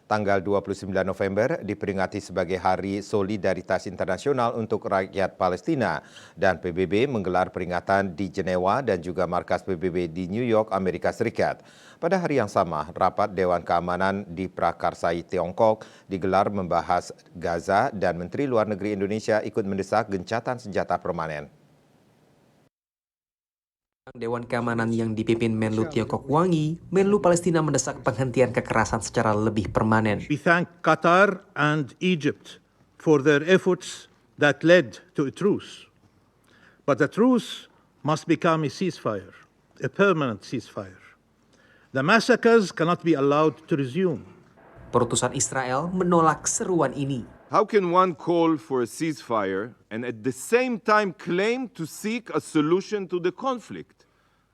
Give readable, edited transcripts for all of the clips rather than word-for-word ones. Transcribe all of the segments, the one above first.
Tanggal 29 November diperingati sebagai Hari Solidaritas Internasional untuk Rakyat Palestina dan PBB menggelar peringatan di Jenewa dan juga markas PBB di New York, Amerika Serikat. Pada hari yang sama, rapat Dewan Keamanan di Prakarsai Tiongkok digelar membahas Gaza dan Menteri Luar Negeri Indonesia ikut mendesak gencatan senjata permanen. Dewan Keamanan yang dipimpin Menlu Tiongkok Wang Yi, Menlu Palestina mendesak penghentian kekerasan secara lebih permanen. We thank Qatar and Egypt for their efforts that led to a truce. But the truce must become a ceasefire, a permanent ceasefire. The massacres cannot be allowed to resume. Perutusan Israel menolak seruan ini. How can one call for a ceasefire and at the same time claim to seek a solution to the conflict?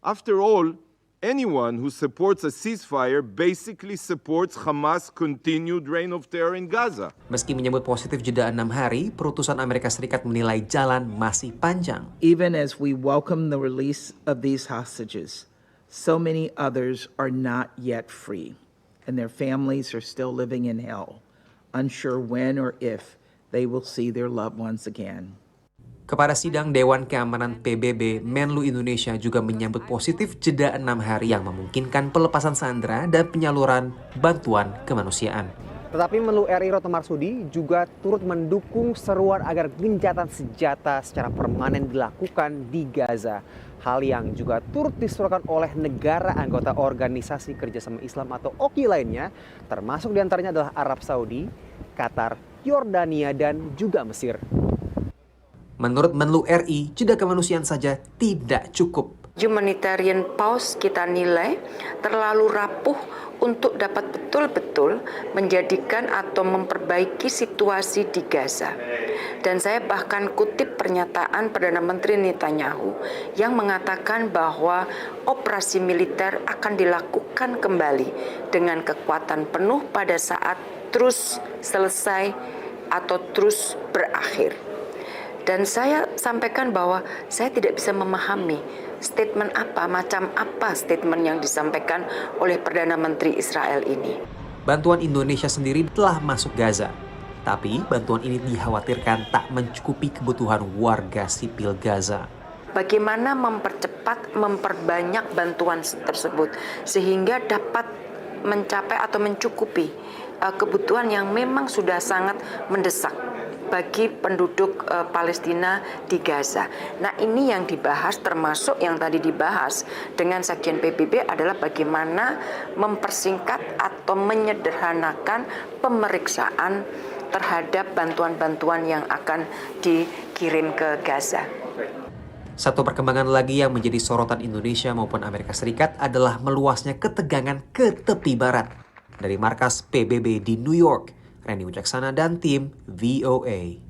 After all, anyone who supports a ceasefire basically supports Hamas' continued reign of terror in Gaza. Meski menyebut positif jeda 6 hari, perutusan Amerika Serikat menilai jalan masih panjang. Even as we welcome the release of these hostages, so many others are not yet free, and their families are still living in hell, unsure when or if they will see their loved ones again. Kepada sidang Dewan Keamanan PBB, Menlu Indonesia juga menyambut positif jeda 6 hari yang memungkinkan pelepasan sandera dan penyaluran bantuan kemanusiaan. Tetapi Menlu RI Retno Marsudi juga turut mendukung seruan agar gencatan senjata secara permanen dilakukan di Gaza. Hal yang juga turut disuarakan oleh negara anggota Organisasi Kerjasama Islam atau OKI lainnya, termasuk diantaranya adalah Arab Saudi, Qatar, Yordania, dan juga Mesir. Menurut Menlu RI, jeda kemanusiaan saja tidak cukup. Humanitarian pause kita nilai terlalu rapuh untuk dapat betul-betul menjadikan atau memperbaiki situasi di Gaza. Dan saya bahkan kutip pernyataan Perdana Menteri Netanyahu yang mengatakan bahwa operasi militer akan dilakukan kembali dengan kekuatan penuh pada saat terus selesai atau terus berakhir. Dan saya sampaikan bahwa saya tidak bisa memahami statement apa, macam apa statement yang disampaikan oleh Perdana Menteri Israel ini. Bantuan Indonesia sendiri telah masuk Gaza, tapi bantuan ini dikhawatirkan tak mencukupi kebutuhan warga sipil Gaza. Bagaimana mempercepat, memperbanyak bantuan tersebut sehingga dapat mencapai atau mencukupi kebutuhan yang memang sudah sangat mendesak bagi penduduk Palestina di Gaza. Nah, ini yang dibahas, termasuk yang tadi dibahas dengan Sekjen PBB adalah bagaimana mempersingkat atau menyederhanakan pemeriksaan terhadap bantuan-bantuan yang akan dikirim ke Gaza. Satu perkembangan lagi yang menjadi sorotan Indonesia maupun Amerika Serikat adalah meluasnya ketegangan ke tepi barat. Dari markas PBB di New York, Randy Wijaksana dan tim VOA.